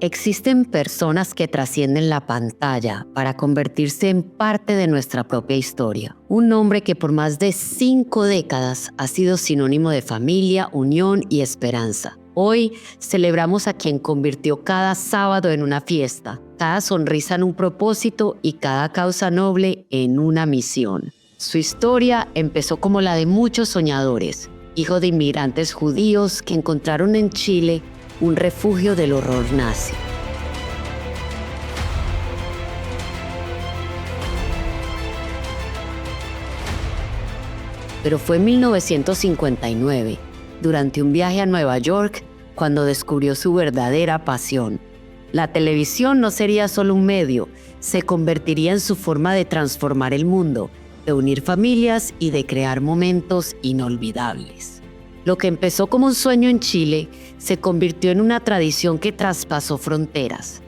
Existen personas que trascienden la pantalla para convertirse en parte de nuestra propia historia. Un nombre que por más de 5 décadas ha sido sinónimo de familia, unión y esperanza. Hoy celebramos a quien convirtió cada sábado en una fiesta, cada sonrisa en un propósito y cada causa noble en una misión. Su historia empezó como la de muchos soñadores, hijo de inmigrantes judíos que encontraron en Chile un refugio del horror nazi. Pero fue en 1959, durante un viaje a Nueva York, cuando descubrió su verdadera pasión. La televisión no sería solo un medio, se convertiría en su forma de transformar el mundo, de unir familias y de crear momentos inolvidables. Lo que empezó como un sueño en Chile se convirtió en una tradición que traspasó fronteras.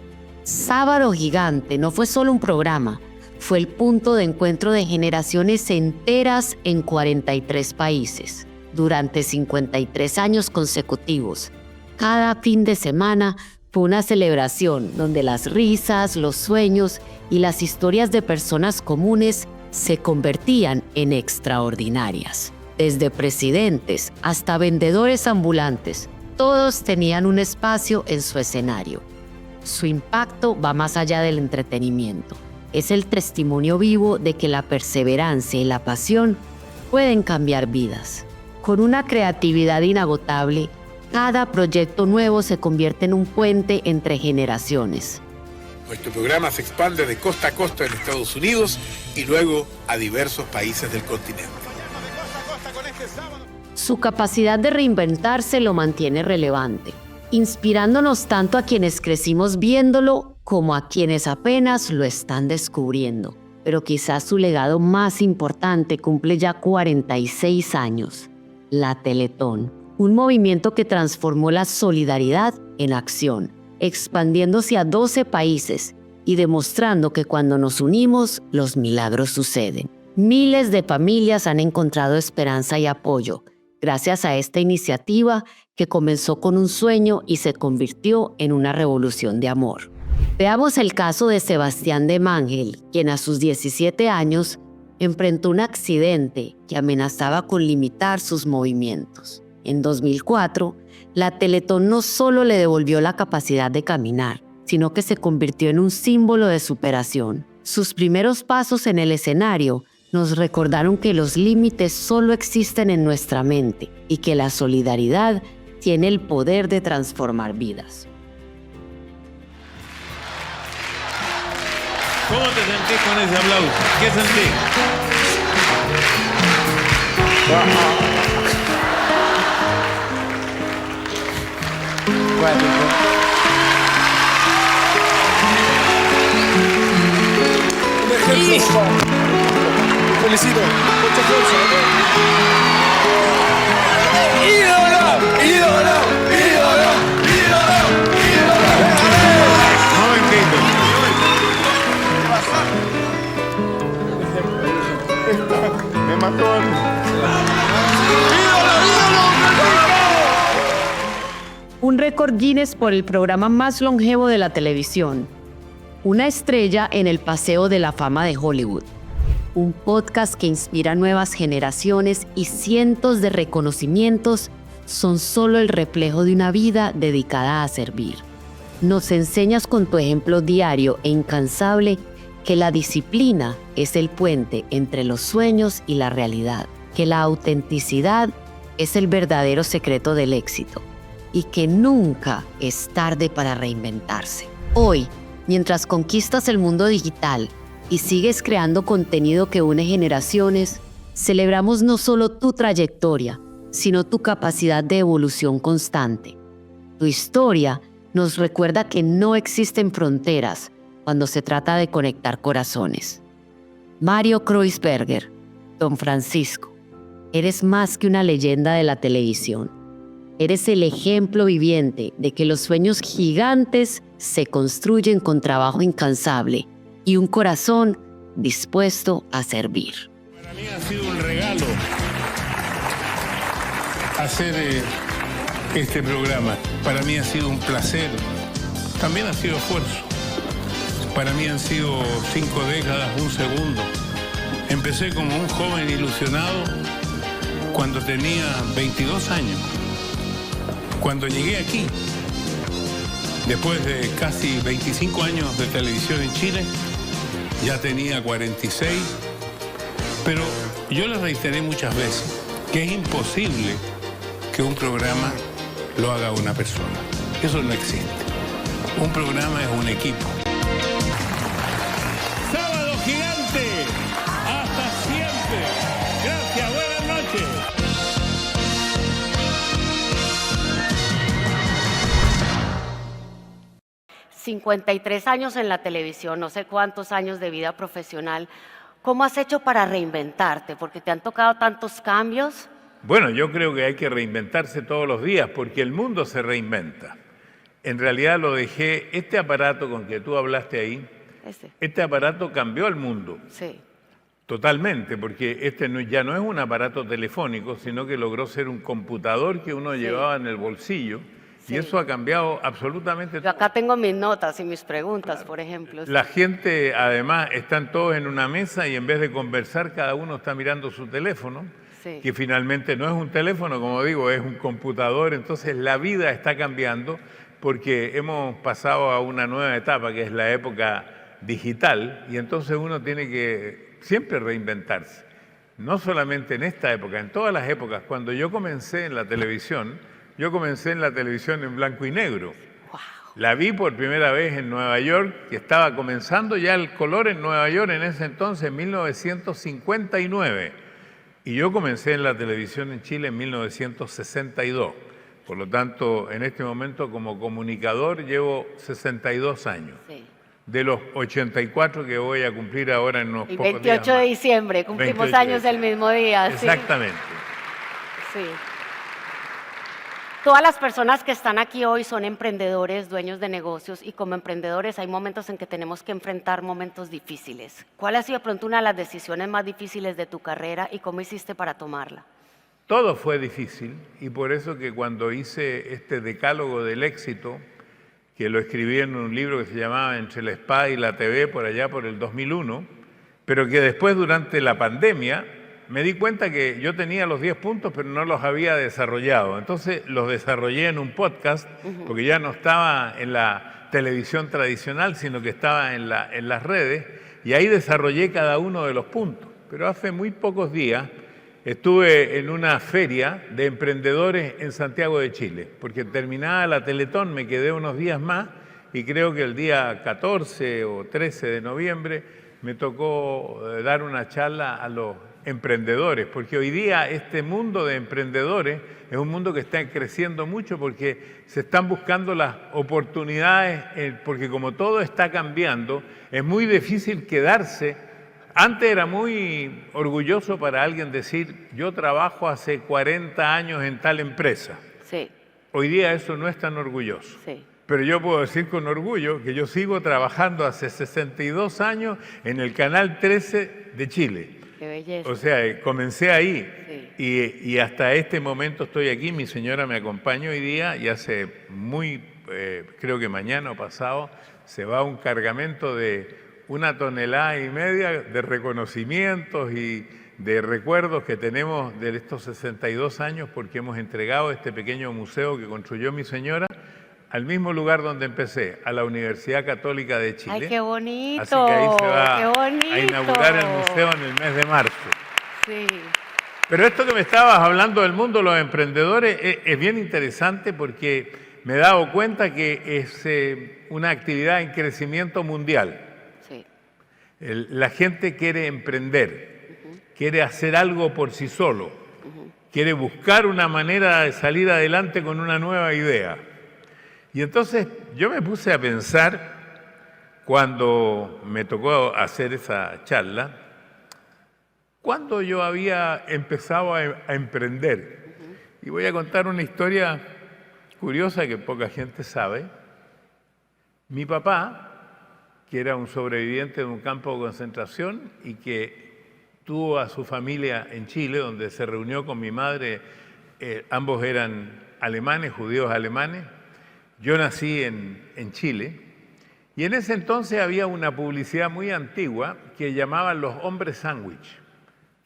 Sábado Gigante no fue solo un programa, fue el punto de encuentro de generaciones enteras en 43 países. Durante 53 años consecutivos, cada fin de semana fue una celebración donde las risas, los sueños y las historias de personas comunes se convertían en extraordinarias. Desde presidentes hasta vendedores ambulantes, todos tenían un espacio en su escenario. Su impacto va más allá del entretenimiento. Es el testimonio vivo de que la perseverancia y la pasión pueden cambiar vidas. Con una creatividad inagotable, cada proyecto nuevo se convierte en un puente entre generaciones. Nuestro programa se expande de costa a costa en Estados Unidos y luego a diversos países del continente. Su capacidad de reinventarse lo mantiene relevante, inspirándonos tanto a quienes crecimos viéndolo como a quienes apenas lo están descubriendo. Pero quizás su legado más importante cumple ya 46 años, la Teletón, un movimiento que transformó la solidaridad en acción, expandiéndose a 12 países y demostrando que cuando nos unimos, los milagros suceden. Miles de familias han encontrado esperanza y apoyo gracias a esta iniciativa que comenzó con un sueño y se convirtió en una revolución de amor. Veamos el caso de Sebastián de Mangel, quien a sus 17 años enfrentó un accidente que amenazaba con limitar sus movimientos. En 2004, la Teletón no solo le devolvió la capacidad de caminar, sino que se convirtió en un símbolo de superación. Sus primeros pasos en el escenario nos recordaron que los límites solo existen en nuestra mente y que la solidaridad tiene el poder de transformar vidas. ¿Cómo te sentís con ese aplauso? ¿Qué sentís? Felicito, mucha fuerza. ¡Ídolo! ¡Ídolo! ¡Ídolo! ¡Ídolo! ¡Ídolo! Momentito. Me mató. Un récord Guinness por el programa más longevo de la televisión. Una estrella en el Paseo de la Fama de Hollywood. Un podcast que inspira a nuevas generaciones y cientos de reconocimientos son solo el reflejo de una vida dedicada a servir. Nos enseñas con tu ejemplo diario e incansable que la disciplina es el puente entre los sueños y la realidad, que la autenticidad es el verdadero secreto del éxito y que nunca es tarde para reinventarse. Hoy, mientras conquistas el mundo digital y sigues creando contenido que une generaciones, celebramos no solo tu trayectoria, sino tu capacidad de evolución constante. Tu historia nos recuerda que no existen fronteras cuando se trata de conectar corazones. Mario Kreuzberger, Don Francisco, eres más que una leyenda de la televisión. Eres el ejemplo viviente de que los sueños gigantes se construyen con trabajo incansable y un corazón dispuesto a servir. Para mí ha sido un regalo hacer este programa. Para mí ha sido un placer también ha sido esfuerzo. Para mí han sido 5 décadas, un segundo. Empecé como un joven ilusionado cuando tenía 22 años. Cuando llegué aquí, después de casi 25 años de televisión en Chile, ya tenía 46, pero yo les reiteré muchas veces que es imposible que un programa lo haga una persona. Eso no existe. Un programa es un equipo. ¡Sábado Gigante! ¡Hasta siempre! Gracias, buenas noches. ...53 años en la televisión, no sé cuántos años de vida profesional. ¿Cómo has hecho para reinventarte? Porque te han tocado tantos cambios. Bueno, yo creo que hay que reinventarse todos los días porque el mundo se reinventa. En realidad lo dejé, este aparato con que tú hablaste ahí, este aparato cambió el mundo. Sí. Totalmente, porque este ya no es un aparato telefónico, sino que logró ser un computador que uno llevaba en el bolsillo. Sí. Y eso ha cambiado absolutamente todo. Yo acá tengo mis notas y mis preguntas, por ejemplo. La gente, además, están todos en una mesa y en vez de conversar, cada uno está mirando su teléfono, sí, que finalmente no es un teléfono, como digo, es un computador. Entonces la vida está cambiando porque hemos pasado a una nueva etapa, que es la época digital, y entonces uno tiene que siempre reinventarse. No solamente en esta época, en todas las épocas. Cuando yo comencé en la televisión, en blanco y negro. Wow. La vi por primera vez en Nueva York, que estaba comenzando ya el color en Nueva York en ese entonces, en 1959. Y yo comencé en la televisión en Chile en 1962. Por lo tanto, en este momento como comunicador llevo 62 años. Sí. De los 84 que voy a cumplir ahora en unos pocos días. El 28 de diciembre, cumplimos años el mismo día. Exactamente. Sí. Todas las personas que están aquí hoy son emprendedores, dueños de negocios, y como emprendedores hay momentos en que tenemos que enfrentar momentos difíciles. ¿Cuál ha sido de pronto una de las decisiones más difíciles de tu carrera y cómo hiciste para tomarla? Todo fue difícil y por eso que cuando hice este decálogo del éxito, que lo escribí en un libro que se llamaba Entre la espada y la TV por allá por el 2001, pero que después durante la pandemia me di cuenta que yo tenía los 10 puntos, pero no los había desarrollado. Entonces los desarrollé en un podcast, porque ya no estaba en la televisión tradicional, sino que estaba en las redes, y ahí desarrollé cada uno de los puntos. Pero hace muy pocos días estuve en una feria de emprendedores en Santiago de Chile, porque terminada la Teletón me quedé unos días más, y creo que el día 14 o 13 de noviembre me tocó dar una charla a los emprendedores, porque hoy día este mundo de emprendedores es un mundo que está creciendo mucho porque se están buscando las oportunidades, porque como todo está cambiando, es muy difícil quedarse. Antes era muy orgulloso para alguien decir, yo trabajo hace 40 años en tal empresa. Sí. Hoy día eso no es tan orgulloso. Sí. Pero yo puedo decir con orgullo que yo sigo trabajando hace 62 años en el Canal 13 de Chile. Qué belleza. O sea, comencé ahí, sí, y hasta este momento estoy aquí. Mi señora me acompaña hoy día y hace creo que mañana o pasado, se va un cargamento de 1,5 toneladas de reconocimientos y de recuerdos que tenemos de estos 62 años, porque hemos entregado este pequeño museo que construyó mi señora al mismo lugar donde empecé, a la Universidad Católica de Chile. ¡Ay, qué bonito! Así que ahí se va a inaugurar el museo en el mes de marzo. Sí. Pero esto que me estabas hablando del mundo de los emprendedores es bien interesante porque me he dado cuenta que es una actividad en crecimiento mundial. Sí. La gente quiere emprender, quiere hacer algo por sí solo, quiere buscar una manera de salir adelante con una nueva idea. Y entonces yo me puse a pensar, cuando me tocó hacer esa charla, cuando yo había empezado a emprender. Y voy a contar una historia curiosa que poca gente sabe. Mi papá, que era un sobreviviente de un campo de concentración y que tuvo a su familia en Chile, donde se reunió con mi madre, ambos eran alemanes, judíos alemanes, Yo nací en Chile y en ese entonces había una publicidad muy antigua que llamaban los hombres sándwich,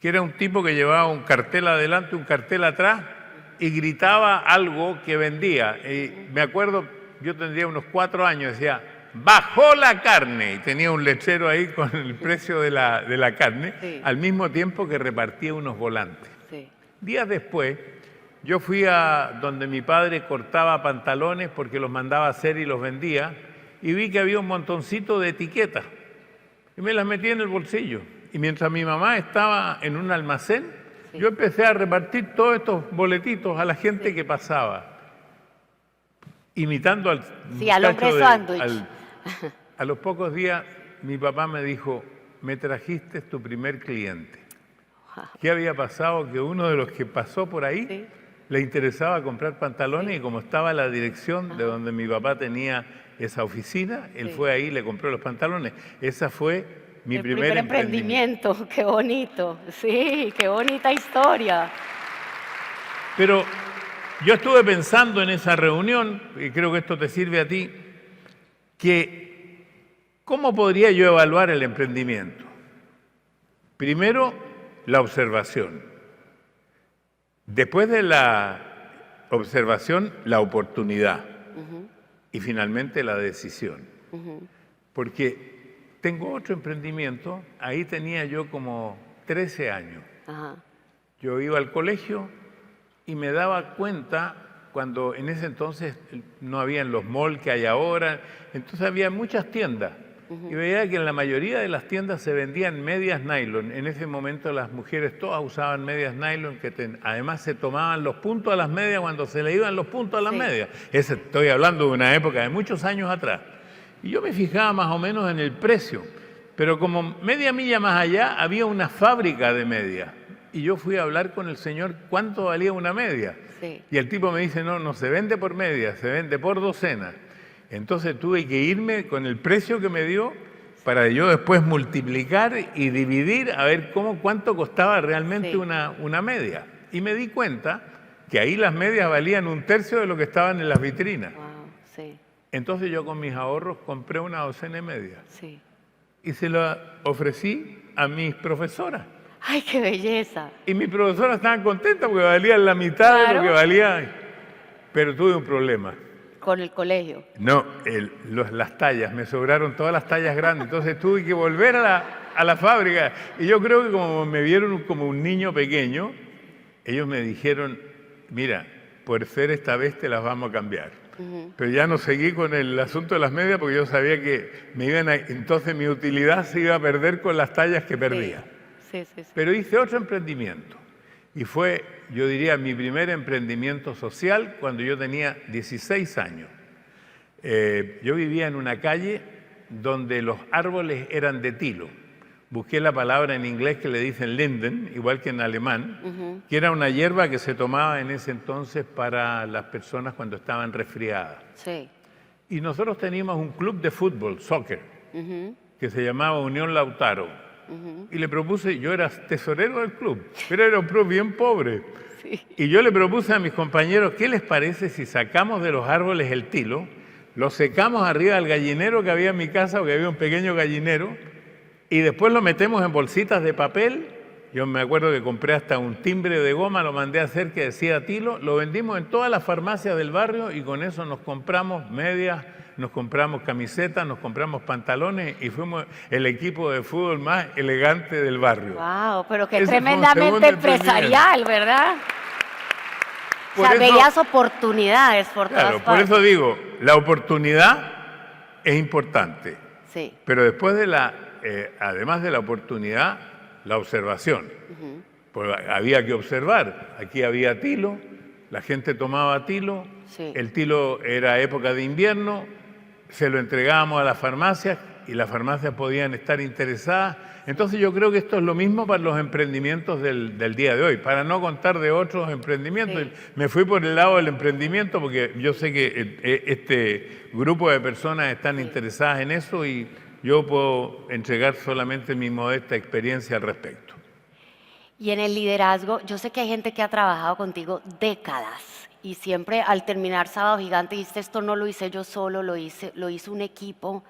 que era un tipo que llevaba un cartel adelante, un cartel atrás y gritaba algo que vendía. Y me acuerdo, yo tendría unos 4 años, decía, bajó la carne, y tenía un letrero ahí con el precio de la carne, Sí. al mismo tiempo que repartía unos volantes. Sí. Días después, yo fui a donde mi padre cortaba pantalones porque los mandaba a hacer y los vendía, y vi que había un montoncito de etiquetas, y me las metí en el bolsillo. Y mientras mi mamá estaba en un almacén, Sí. yo empecé a repartir todos estos boletitos a la gente que pasaba, imitando al Sí, al hombre muchacho sándwich. A los pocos días, mi papá me dijo, me trajiste tu primer cliente. ¿Qué había pasado? Que uno de los que pasó por ahí Sí. le interesaba comprar pantalones y como estaba la dirección de donde mi papá tenía esa oficina, él Sí. fue ahí y le compró los pantalones. Esa fue mi El primer emprendimiento. Qué bonito. Sí, qué bonita historia. Pero yo estuve pensando en esa reunión, y creo que esto te sirve a ti, que ¿cómo podría yo evaluar el emprendimiento? Primero, la observación. Después de la observación, la oportunidad. Y finalmente la decisión. Porque tengo otro emprendimiento, ahí tenía yo como 13 años. Ajá. Yo iba al colegio y me daba cuenta cuando en ese entonces no habían los malls que hay ahora, entonces había muchas tiendas. Y veía que en la mayoría de las tiendas se vendían medias nylon. En ese momento las mujeres todas usaban medias nylon que además se tomaban los puntos a las medias cuando se le iban los puntos a las Sí. medias. Estoy hablando de una época de muchos años atrás. Y yo me fijaba más o menos en el precio. Pero como media milla más allá había una fábrica de medias. Y yo fui a hablar con el señor cuánto valía una media. Sí. Y el tipo me dice, no, no se vende por media, se vende por docena. Entonces tuve que irme con el precio que me dio para yo después multiplicar y dividir a ver cuánto costaba realmente Sí. una media. Y me di cuenta que ahí las medias valían 1/3 de lo que estaban en las vitrinas. Wow, sí, Entonces yo con mis ahorros compré una docena de medias sí. y se la ofrecí a mis profesoras. Ay, qué belleza. Y mis profesoras estaban contentas porque valían la mitad de lo Claro. que valía. Pero tuve un problema. Con el colegio. No, las tallas, me sobraron todas las tallas grandes, entonces tuve que volver a la fábrica. Y yo creo que como me vieron como un niño pequeño, ellos me dijeron, mira, por ser esta vez te las vamos a cambiar. Pero ya no seguí con el asunto de las medias porque yo sabía que entonces mi utilidad se iba a perder con las tallas que perdía. Sí, sí, sí. Pero hice otro emprendimiento y fue, yo diría, mi primer emprendimiento social cuando yo tenía 16 años. Yo vivía en una calle donde los árboles eran de tilo. Busqué la palabra en inglés que le dicen linden, igual que en alemán, que era una hierba que se tomaba en ese entonces para las personas cuando estaban resfriadas. Sí. Y nosotros teníamos un club de fútbol, soccer, que se llamaba Unión Lautaro. Y le propuse, yo era tesorero del club, pero era un club bien pobre. Sí. Y yo le propuse a mis compañeros, ¿qué les parece si sacamos de los árboles el tilo, lo secamos arriba del gallinero que había en mi casa, porque había un pequeño gallinero, y después lo metemos en bolsitas de papel? Yo me acuerdo que compré hasta un timbre de goma, lo mandé a hacer que decía tilo, lo vendimos en todas las farmacias del barrio y con eso nos compramos medias, nos compramos camisetas, nos compramos pantalones y fuimos el equipo de fútbol más elegante del barrio. Wow, pero qué Ese fue un tremendamente segundo empresarial, ¿verdad? O Por sea, eso- veías oportunidades por todas Claro, por partes. eso digo, la oportunidad es importante, Sí, pero después además de la oportunidad, la observación. Pues había que observar, aquí había tilo, la gente tomaba tilo, Sí. el tilo era época de invierno, se lo entregábamos a las farmacias y las farmacias podían estar interesadas. Entonces yo creo que esto es lo mismo para los emprendimientos del día de hoy, para no contar de otros emprendimientos. Sí. Me fui por el lado del emprendimiento porque yo sé que este grupo de personas están interesadas en eso y yo puedo entregar solamente mi modesta experiencia al respecto. y en el liderazgo, yo sé que hay gente que ha trabajado contigo décadas y siempre al terminar Sábado Gigante dijiste, esto no lo hice yo solo, lo hizo un equipo.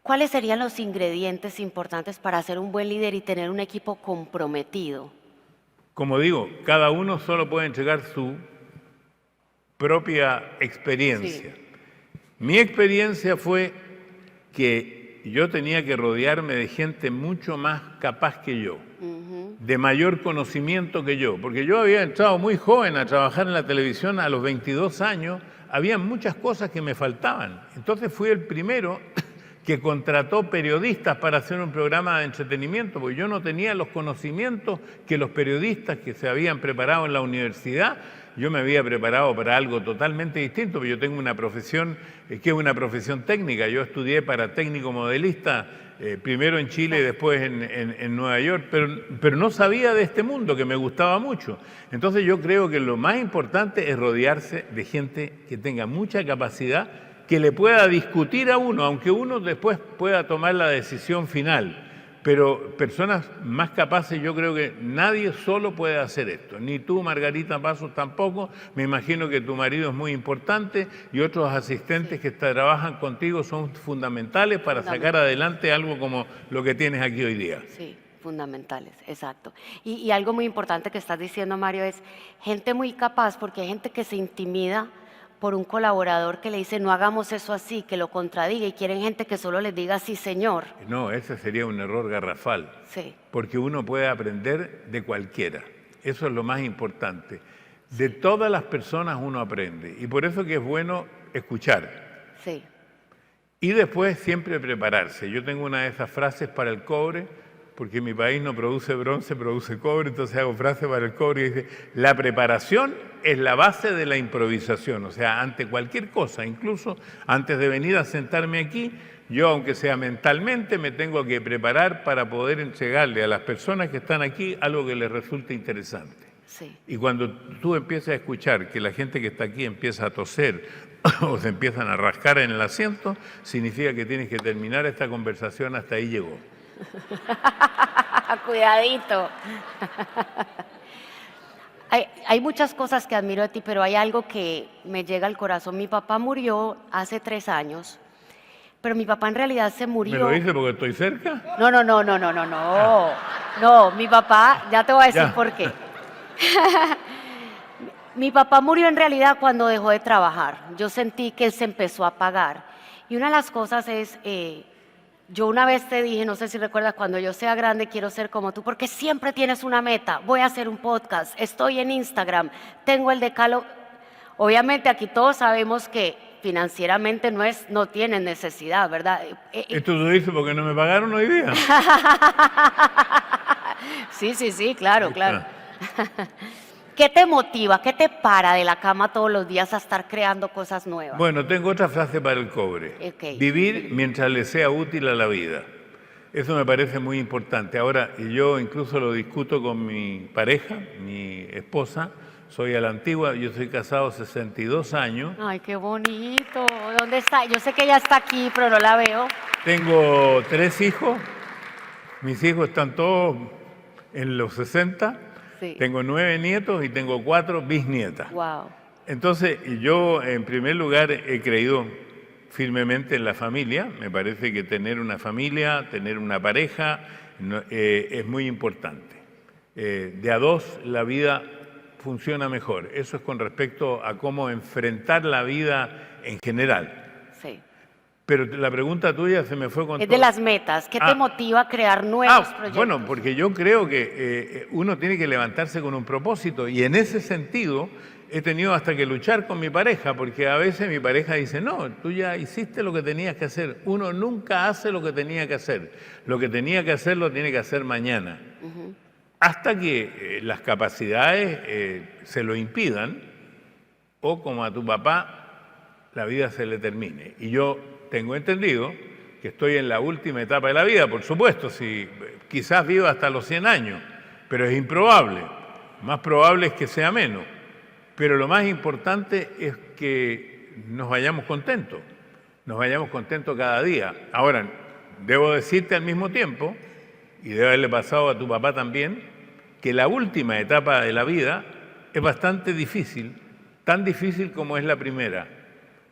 ¿Cuáles serían los ingredientes importantes para ser un buen líder y tener un equipo comprometido? Como digo, cada uno solo puede entregar su propia experiencia. Sí. Mi experiencia fue que yo tenía que rodearme de gente mucho más capaz que yo, de mayor conocimiento que yo, porque yo había entrado muy joven a trabajar en la televisión a los 22 años, había muchas cosas que me faltaban. Entonces fui el primero que contrató periodistas para hacer un programa de entretenimiento, porque yo no tenía los conocimientos que los periodistas que se habían preparado en la universidad. Yo me había preparado para algo totalmente distinto, porque yo tengo una profesión que es una profesión técnica. Yo estudié para técnico modelista, primero en Chile y después en Nueva York, pero no sabía de este mundo que me gustaba mucho. Entonces yo creo que lo más importante es rodearse de gente que tenga mucha capacidad, que le pueda discutir a uno, aunque uno después pueda tomar la decisión final. Pero personas más capaces, yo creo que nadie solo puede hacer esto. Ni tú, Margarita Pasos, tampoco. Me imagino que tu marido es muy importante y otros asistentes que trabajan contigo son fundamentales para sacar adelante algo como lo que tienes aquí hoy día. Sí, fundamentales, exacto. Y algo muy importante que estás diciendo, Mario, es gente muy capaz, porque hay gente que se intimida por un colaborador que le dice no hagamos eso así, que lo contradiga, y quieren gente que solo les diga sí señor. No, ese sería un error garrafal, sí. Porque uno puede aprender de cualquiera, eso es lo más importante. De todas las personas uno aprende, y por eso que es bueno escuchar. Sí. Y después siempre prepararse. Yo tengo una de esas frases para el cobre, porque mi país no produce bronce, produce cobre, entonces hago frase para el cobre y dice, la preparación es la base de la improvisación, o sea, ante cualquier cosa, incluso antes de venir a sentarme aquí, yo, aunque sea mentalmente, me tengo que preparar para poder entregarle a las personas que están aquí algo que les resulte interesante. Sí. Y cuando tú empiezas a escuchar que la gente que está aquí empieza a toser o se empiezan a rascar en el asiento, significa que tienes que terminar esta conversación, hasta ahí llegó. Cuidadito. Hay muchas cosas que admiro de ti, pero hay algo que me llega al corazón. Mi papá murió hace 3 años, pero mi papá en realidad se murió. ¿Me lo dice porque estoy cerca? No. No, mi papá, ya te voy a decir por qué. Mi papá murió en realidad cuando dejó de trabajar. Yo sentí que él se empezó a apagar. Y una de las cosas es, yo una vez te dije, no sé si recuerdas, cuando yo sea grande quiero ser como tú, porque siempre tienes una meta. Voy a hacer un podcast, estoy en Instagram, tengo el decálogo. Obviamente aquí todos sabemos que financieramente no tienen necesidad, ¿verdad? Esto lo hice porque no me pagaron hoy día. Sí, claro. ¿Qué te motiva, qué te para de la cama todos los días a estar creando cosas nuevas? Bueno, tengo otra frase para el cobre. Okay. Vivir mientras le sea útil a la vida. Eso me parece muy importante. Ahora, yo incluso lo discuto con mi pareja, mi esposa. Soy a la antigua, yo soy casado 62 años. Ay, qué bonito. ¿Dónde está? Yo sé que ella está aquí, pero no la veo. Tengo 3 hijos. Mis hijos están todos en los 60. Sí. Tengo 9 nietos y tengo 4 bisnietas. Wow. Entonces, yo en primer lugar he creído firmemente en la familia. Me parece que tener una familia, tener una pareja es muy importante. De a dos la vida funciona mejor. Eso es con respecto a cómo enfrentar la vida en general. Sí. Pero la pregunta tuya se me fue con Es todo. de las metas. ¿Qué te motiva a crear nuevos proyectos? Bueno, porque yo creo que uno tiene que levantarse con un propósito, y en ese sentido he tenido hasta que luchar con mi pareja, porque a veces mi pareja dice, no, tú ya hiciste lo que tenías que hacer. Uno nunca hace lo que tenía que hacer. Lo que tenía que hacer lo tiene que hacer mañana. Hasta que las capacidades se lo impidan, o como a tu papá, la vida se le termine. Y yo tengo entendido que estoy en la última etapa de la vida, por supuesto, si quizás viva hasta los 100 años, pero es improbable. Más probable es que sea menos. Pero lo más importante es que nos vayamos contentos cada día. Ahora, debo decirte al mismo tiempo, y debe haberle pasado a tu papá también, que la última etapa de la vida es bastante difícil, tan difícil como es la primera.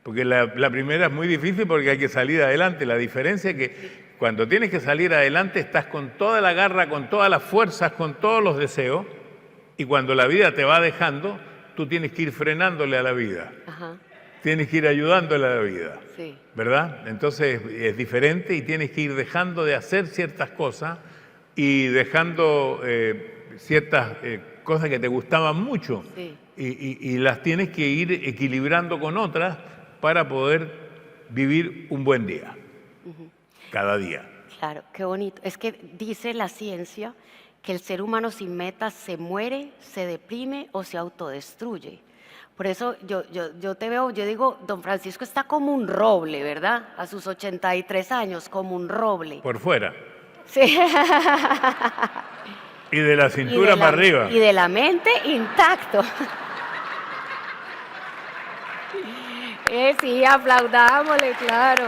Porque la primera es muy difícil porque hay que salir adelante. La diferencia es que cuando tienes que salir adelante estás con toda la garra, con todas las fuerzas, con todos los deseos, y cuando la vida te va dejando, tú tienes que ir frenándole a la vida. Ajá. Tienes que ir ayudándole a la vida, Sí. ¿verdad? Entonces es diferente y tienes que ir dejando de hacer ciertas cosas y dejando ciertas cosas que te gustaban mucho, Sí. y las tienes que ir equilibrando con otras para poder vivir un buen día, cada día. Claro, qué bonito. Es que dice la ciencia que el ser humano sin metas se muere, se deprime o se autodestruye. Por eso yo te veo, yo digo, don Francisco está como un roble, ¿verdad? A sus 83 años, como un roble. Por fuera. Sí. Y de la cintura para arriba. Y de la mente intacto. Sí, aplaudámosle, claro.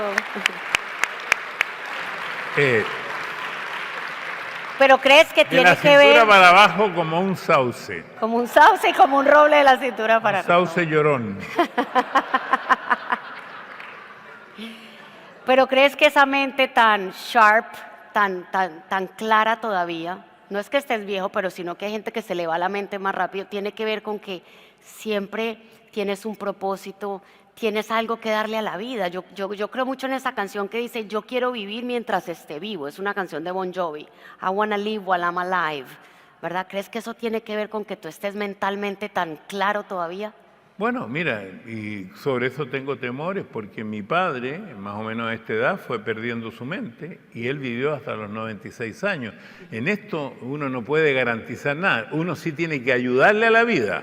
Pero crees que De tiene la que cintura ver para abajo como un sauce. como un sauce y como un roble de la cintura para Un sauce llorón. Pero crees que esa mente tan sharp, tan clara todavía, no es que estés viejo, pero sino que hay gente que se le va la mente más rápido, tiene que ver con que siempre tienes un propósito, tienes algo que darle a la vida. Yo creo mucho en esa canción que dice, yo quiero vivir mientras esté vivo. Es una canción de Bon Jovi. I wanna live while I'm alive. ¿Verdad? ¿Crees que eso tiene que ver con que tú estés mentalmente tan claro todavía? Bueno, mira, y sobre eso tengo temores porque mi padre, más o menos a esta edad, fue perdiendo su mente y él vivió hasta los 96 años. En esto uno no puede garantizar nada, uno sí tiene que ayudarle a la vida,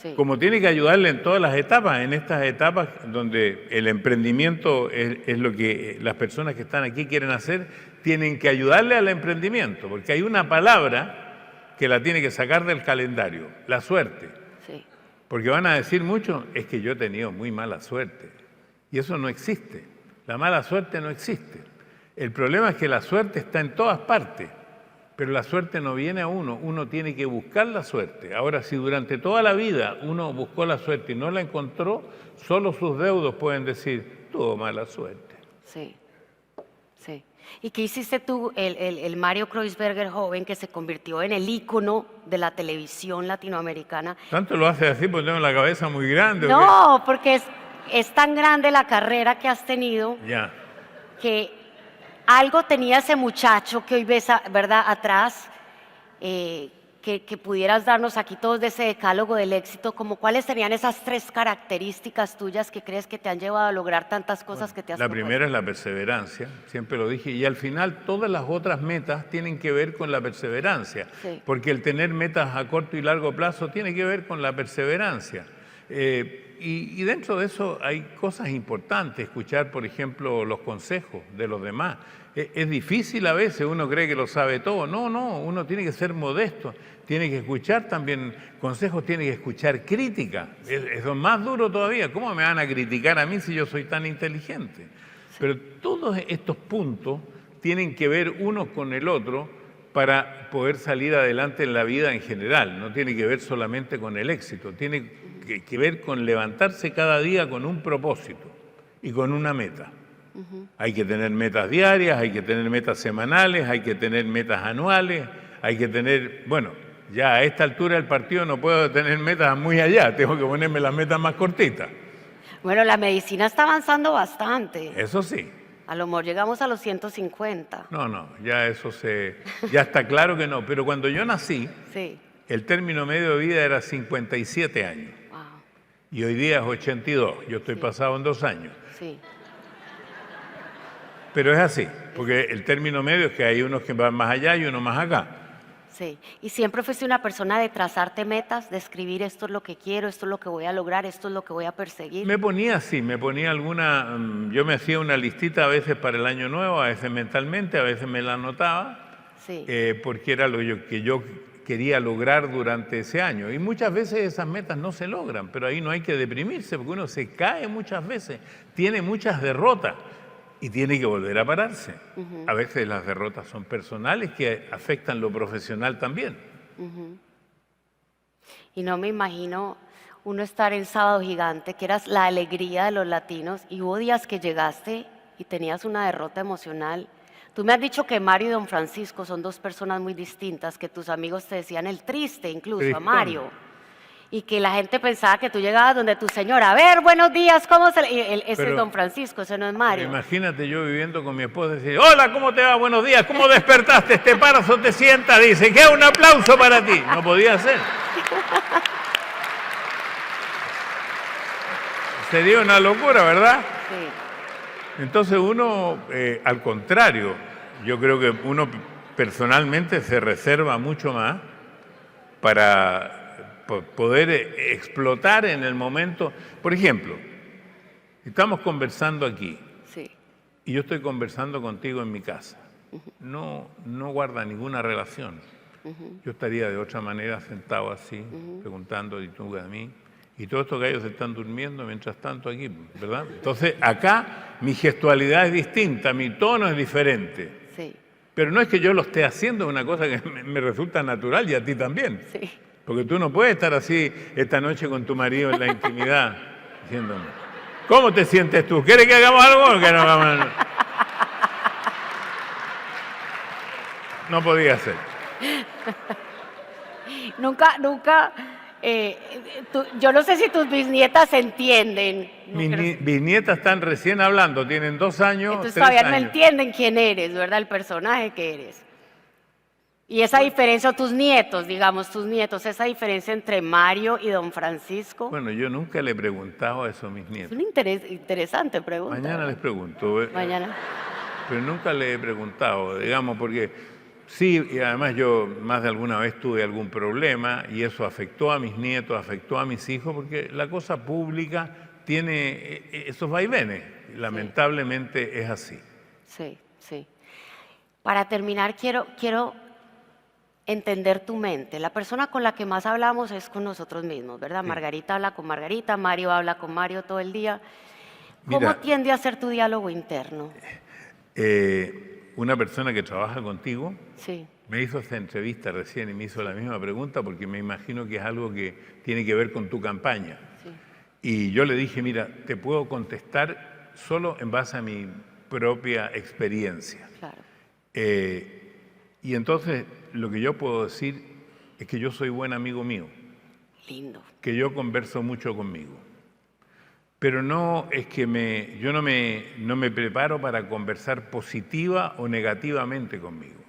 Sí. como tiene que ayudarle en todas las etapas, en estas etapas donde el emprendimiento es lo que las personas que están aquí quieren hacer, tienen que ayudarle al emprendimiento, porque hay una palabra que la tiene que sacar del calendario, la suerte. Sí. Porque van a decir mucho, es que yo he tenido muy mala suerte. Y eso no existe. La mala suerte no existe. El problema es que la suerte está en todas partes, pero la suerte no viene a uno. Uno tiene que buscar la suerte. Ahora, si durante toda la vida uno buscó la suerte y no la encontró, solo sus deudos pueden decir, tuvo mala suerte. Sí, sí. ¿Y qué hiciste tú, el Mario Kreuzberger joven que se convirtió en el ícono de la televisión latinoamericana? ¿Tanto lo hace así porque tengo la cabeza muy grande? ¿o No, porque es tan grande la carrera que has tenido qué? Ya. que algo tenía ese muchacho que hoy ves, ¿verdad?, atrás, que pudieras darnos aquí todos de ese decálogo del éxito, como cuáles serían esas 3 características tuyas que crees que te han llevado a lograr tantas cosas que te has La propuesto. primera es la perseverancia, siempre lo dije, y al final todas las otras metas tienen que ver con la perseverancia, Sí. porque el tener metas a corto y largo plazo tiene que ver con la perseverancia. Y dentro de eso hay cosas importantes, escuchar, por ejemplo, los consejos de los demás. Es difícil a veces, uno cree que lo sabe todo. No, uno tiene que ser modesto, tiene que escuchar también consejos, tiene que escuchar crítica. Es lo más duro todavía. ¿Cómo me van a criticar a mí si yo soy tan inteligente? Pero todos estos puntos tienen que ver uno con el otro para poder salir adelante en la vida en general. No tiene que ver solamente con el éxito, tiene que ver con levantarse cada día con un propósito y con una meta. Hay que tener metas diarias, hay que tener metas semanales, hay que tener metas anuales, hay que tener, bueno, ya a esta altura del partido no puedo tener metas muy allá, tengo que ponerme las metas más cortitas. Bueno, la medicina está avanzando bastante. Eso sí. A lo mejor llegamos a los 150. No, ya ya está claro que no, pero cuando yo nací, Sí. el término medio de vida era 57 años Wow. y hoy día es 82, yo estoy Sí. pasado en 2 años. Sí. Pero es así, porque el término medio es que hay unos que van más allá y unos más acá. Sí. ¿Y siempre fuiste una persona de trazarte metas, de escribir esto es lo que quiero, esto es lo que voy a lograr, esto es lo que voy a perseguir? Me ponía así, yo me hacía una listita a veces para el año nuevo, a veces mentalmente, a veces me la anotaba, Sí. porque era lo que yo quería lograr durante ese año. Y muchas veces esas metas no se logran, pero ahí no hay que deprimirse, porque uno se cae muchas veces, tiene muchas derrotas y tiene que volver a pararse. A veces las derrotas son personales que afectan lo profesional también. Y no me imagino uno estar en Sábado Gigante, que eras la alegría de los latinos, y hubo días que llegaste y tenías una derrota emocional. Tú me has dicho que Mario y Don Francisco son dos personas muy distintas, que tus amigos te decían el triste incluso, Tristón. a Mario. Y que la gente pensaba que tú llegabas donde tu señor, a ver, buenos días, ¿cómo se le...? Ese Pero- es Don Francisco, ese no es Mario. Imagínate yo viviendo con mi esposa y decir, hola, ¿cómo te va? Buenos días, ¿cómo despertaste? ¿Te paras o te sientas? Dice, ¿qué? Un aplauso para ti. No podía ser. Sería una locura, ¿verdad? Sí, Entonces uno, al contrario, yo creo que uno personalmente se reserva mucho más para poder explotar en el momento. Por ejemplo, estamos conversando aquí sí, y yo estoy conversando contigo en mi casa. No guarda ninguna relación. Yo estaría de otra manera sentado así, preguntando y tú a mí. Y todos estos gallos están durmiendo mientras tanto aquí, ¿verdad? Entonces, acá mi gestualidad es distinta, mi tono es diferente. sí, Pero no es que yo lo esté haciendo, es una cosa que me resulta natural y a ti también. sí. Porque tú no puedes estar así esta noche con tu marido en la intimidad, diciéndome, ¿cómo te sientes tú? ¿Quieres que hagamos algo o que no hagamos algo? No podía ser. Nunca, yo no sé si tus bisnietas entienden. Mis bisnietas están recién hablando, tienen 2 años, Entonces 3 todavía no años. entienden quién eres, ¿verdad? El personaje que eres. Y esa diferencia, o tus nietos, digamos, esa diferencia entre Mario y Don Francisco, Bueno, yo nunca le he preguntado eso a mis es nietos. una interesante pregunta. Mañana les pregunto, Mañana. pero nunca le he preguntado, digamos, porque sí, y además yo más de alguna vez tuve algún problema y eso afectó a mis nietos, afectó a mis hijos, porque la cosa pública tiene esos vaivenes. Lamentablemente es así. Sí, sí. Para terminar, quiero entender tu mente. La persona con la que más hablamos es con nosotros mismos, ¿verdad? Sí. Margarita habla con Margarita, Mario habla con Mario todo el día. ¿Cómo Mira, tiende a ser tu diálogo interno? una persona que trabaja contigo Sí, me hizo esta entrevista recién y me hizo la misma pregunta porque me imagino que es algo que tiene que ver con tu campaña. sí, Y yo le dije, mira, te puedo contestar solo en base a mi propia experiencia. claro. Y entonces lo que yo puedo decir es que yo soy buen amigo mío, Lindo. que yo converso mucho conmigo. Pero no es que yo no me preparo para conversar positiva o negativamente conmigo.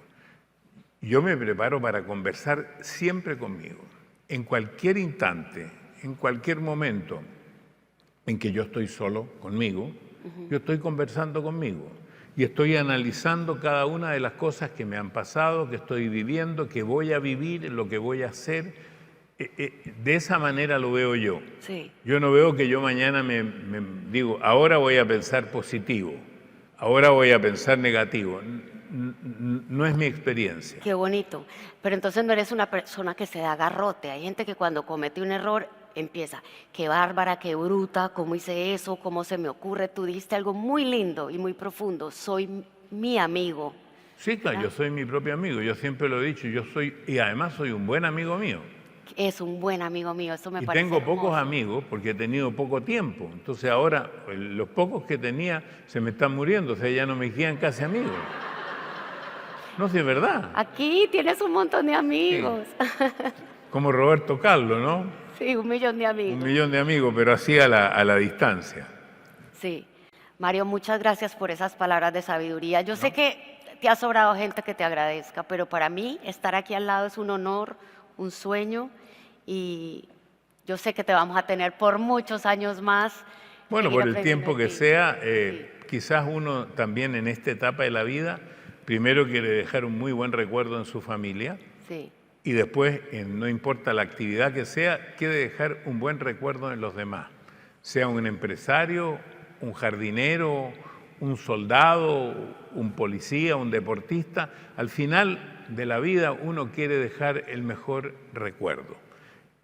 Yo me preparo para conversar siempre conmigo, en cualquier instante, en cualquier momento en que yo estoy solo conmigo, yo estoy conversando conmigo y estoy analizando cada una de las cosas que me han pasado, que estoy viviendo, que voy a vivir, lo que voy a hacer. De esa manera lo veo yo. Sí, Yo no veo que yo mañana me digo, ahora voy a pensar positivo, ahora voy a pensar negativo. No es mi experiencia. qué bonito. Pero entonces no eres una persona que se da garrote. Hay gente que cuando comete un error empieza, qué bárbara, qué bruta, cómo hice eso, cómo se me ocurre. Tú dijiste algo muy lindo y muy profundo. Soy mi amigo. Sí, claro, yo soy mi propio amigo, yo siempre lo he dicho, y además soy un buen amigo mío. Es un buen amigo mío, eso me Y parece tengo pocos hermoso. amigos porque he tenido poco tiempo. Entonces ahora los pocos que tenía se me están muriendo, o sea, ya no me quedan casi amigos. No sé, es verdad. Aquí tienes un montón de amigos. Como Roberto Carlos, ¿no? Sí, 1 millón de amigos. 1 millón de amigos, pero así a la distancia. Sí. Mario, muchas gracias por esas palabras de sabiduría. Yo sé que te ha sobrado gente que te agradezca, pero para mí estar aquí al lado es un honor, un sueño, y yo sé que te vamos a tener por muchos años más. Bueno, Seguir por el aprendiendo tiempo de que ti. sea, Sí. quizás uno también en esta etapa de la vida, primero quiere dejar un muy buen recuerdo en su familia Sí, y después, no importa la actividad que sea, quiere dejar un buen recuerdo en los demás. Sea un empresario, un jardinero, un soldado, un policía, un deportista. Al final de la vida uno quiere dejar el mejor recuerdo.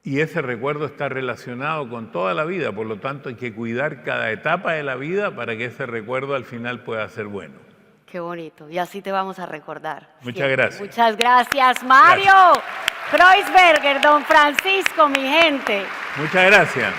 Y ese recuerdo está relacionado con toda la vida, por lo tanto hay que cuidar cada etapa de la vida para que ese recuerdo al final pueda ser bueno. qué bonito. Y así te vamos a recordar. Muchas siempre. gracias. Muchas gracias, Mario. Kreuzberger, Don Francisco, mi gente. Muchas gracias.